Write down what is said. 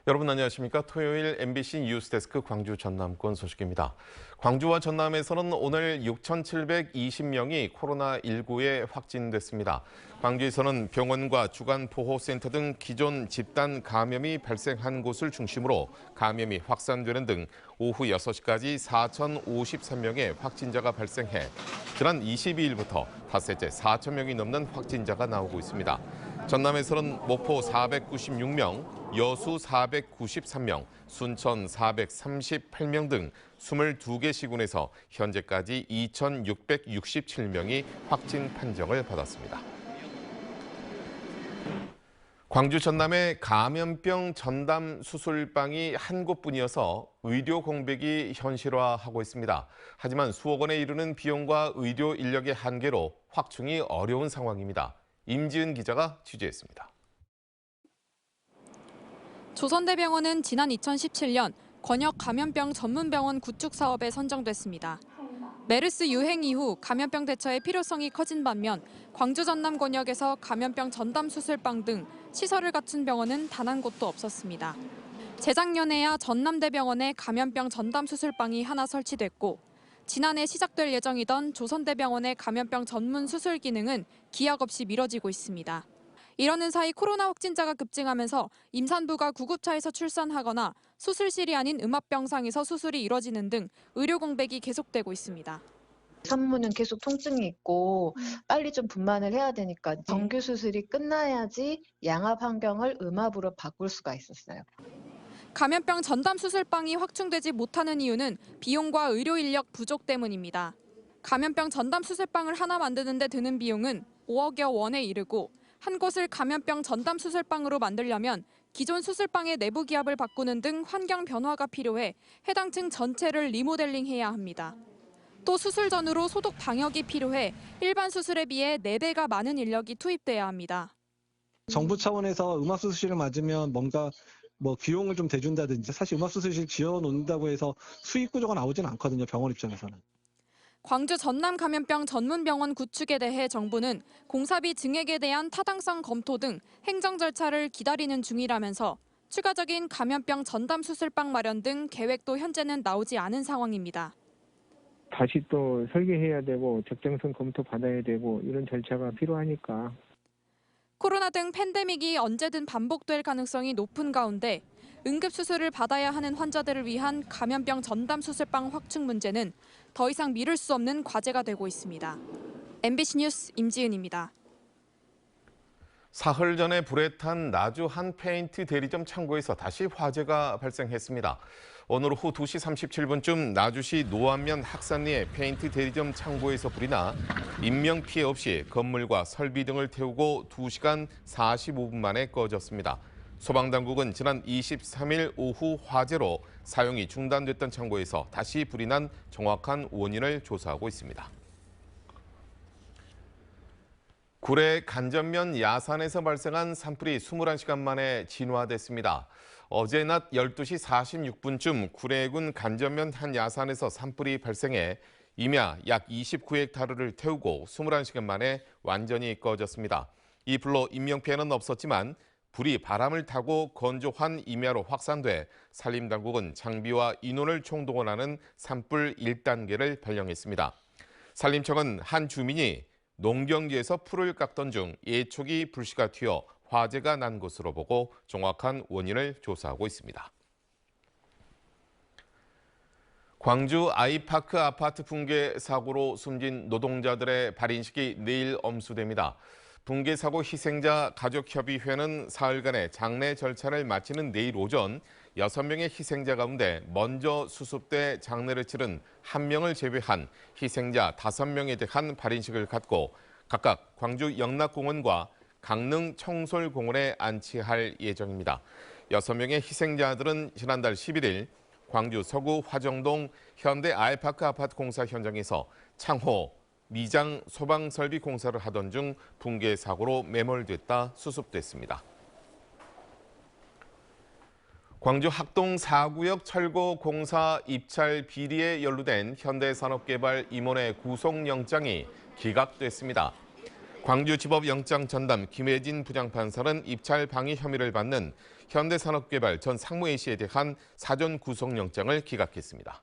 여러분 안녕하십니까? 토요일 MBC 뉴스데스크 광주 전남권 소식입니다. 광주와 전남에서는 오늘 6,720명이 코로나19에 확진됐습니다. 광주에서는 병원과 주간보호센터 등 기존 집단 감염이 발생한 곳을 중심으로 감염이 확산되는 등 오후 6시까지 4,053명의 확진자가 발생해 지난 22일부터 닷새째 4,000명이 넘는 확진자가 나오고 있습니다. 전남에서는 목포 496명, 여수 493명, 순천 438명 등 22개 시군에서 현재까지 2,667명이 확진 판정을 받았습니다. 광주 전남의 감염병 전담 수술방이 한 곳뿐이어서 의료 공백이 현실화하고 있습니다. 하지만 수억 원에 이르는 비용과 의료 인력의 한계로 확충이 어려운 상황입니다. 임지은 기자가 취재했습니다. 조선대병원은 지난 2017년 권역 감염병 전문병원 구축 사업에 선정됐습니다. 메르스 유행 이후 감염병 대처의 필요성이 커진 반면 광주 전남 권역에서 감염병 전담 수술방 등 시설을 갖춘 병원은 단 한 곳도 없었습니다. 재작년에야 전남대병원에 감염병 전담 수술방이 하나 설치됐고 지난해 시작될 예정이던 조선대병원의 감염병 전문 수술 기능은 기약 없이 미뤄지고 있습니다. 이러는 사이 코로나 확진자가 급증하면서 임산부가 구급차에서 출산하거나 수술실이 아닌 음압병상에서 수술이 이뤄지는 등 의료 공백이 계속되고 있습니다. 산모는 계속 통증이 있고 빨리 좀 분만을 해야 되니까 정규 수술이 끝나야지 양압 환경을 음압으로 바꿀 수가 있었어요. 감염병 전담 수술방이 확충되지 못하는 이유는 비용과 의료 인력 부족 때문입니다. 감염병 전담 수술방을 하나 만드는 데 드는 비용은 5억여 원에 이르고 한 곳을 감염병 전담 수술방으로 만들려면 기존 수술방의 내부 기압을 바꾸는 등 환경 변화가 필요해 해당 층 전체를 리모델링해야 합니다. 또 수술 전후로 소독 방역이 필요해 일반 수술에 비해 4배가 많은 인력이 투입돼야 합니다. 정부 차원에서 음압수술실을 맞으면 뭔가 비용을 좀 대준다든지 사실 음압수술실 지어놓는다고 해서 수익 구조가 나오지는 않거든요. 병원 입장에서는. 광주 전남 감염병 전문병원 구축에 대해 정부는 공사비 증액에 대한 타당성 검토 등 행정 절차를 기다리는 중이라면서 추가적인 감염병 전담 수술방 마련 등 계획도 현재는 나오지 않은 상황입니다. 다시 또 설계해야 되고 적정성 검토 받아야 되고 이런 절차가 필요하니까. 코로나 등 팬데믹이 언제든 반복될 가능성이 높은 가운데 응급수술을 받아야 하는 환자들을 위한 감염병 전담 수술방 확충 문제는 더 이상 미룰 수 없는 과제가 되고 있습니다. MBC 뉴스 임지은입니다. 사흘 전에 불에 탄 나주 한 페인트 대리점 창고에서 다시 화재가 발생했습니다. 오늘 오후 2시 37분쯤 나주시 노안면 학산리의 페인트 대리점 창고에서 불이 나 인명피해 없이 건물과 설비 등을 태우고 2시간 45분 만에 꺼졌습니다. 소방당국은 지난 23일 오후 화재로 사용이 중단됐던 창고에서 다시 불이 난 정확한 원인을 조사하고 있습니다. 구례 간전면 야산에서 발생한 산불이 21시간 만에 진화됐습니다. 어제 낮 12시 46분쯤 구례군 간전면 한 야산에서 산불이 발생해 임야 약 29헥타르를 태우고 21시간 만에 완전히 꺼졌습니다. 이 불로 인명피해는 없었지만 불이 바람을 타고 건조한 임야로 확산돼 산림당국은 장비와 인원을 총동원하는 산불 1단계를 발령했습니다. 산림청은 한 주민이 농경지에서 풀을 깎던 중 예초기 불씨가 튀어 화재가 난 것으로 보고 정확한 원인을 조사하고 있습니다. 광주 아이파크 아파트 붕괴 사고로 숨진 노동자들의 발인식이 내일 엄수됩니다. 붕괴 사고 희생자 가족협의회는 사흘간의 장례 절차를 마치는 내일 오전 6명의 희생자 가운데 먼저 수습돼 장례를 치른 1명을 제외한 희생자 5명에 대한 발인식을 갖고 각각 광주 영락공원과 강릉 청솔공원에 안치할 예정입니다. 6명의 희생자들은 지난달 11일 광주 서구 화정동 현대 아이파크 아파트 공사 현장에서 창호, 미장 소방설비 공사를 하던 중 붕괴 사고로 매몰됐다 수습됐습니다. 광주 학동 4구역 철거 공사 입찰 비리에 연루된 현대산업개발 임원의 구속영장이 기각됐습니다. 광주지법 영장 전담 김혜진 부장판사는 입찰 방해 혐의를 받는 현대산업개발 전 상무 A씨에 대한 사전 구속영장을 기각했습니다.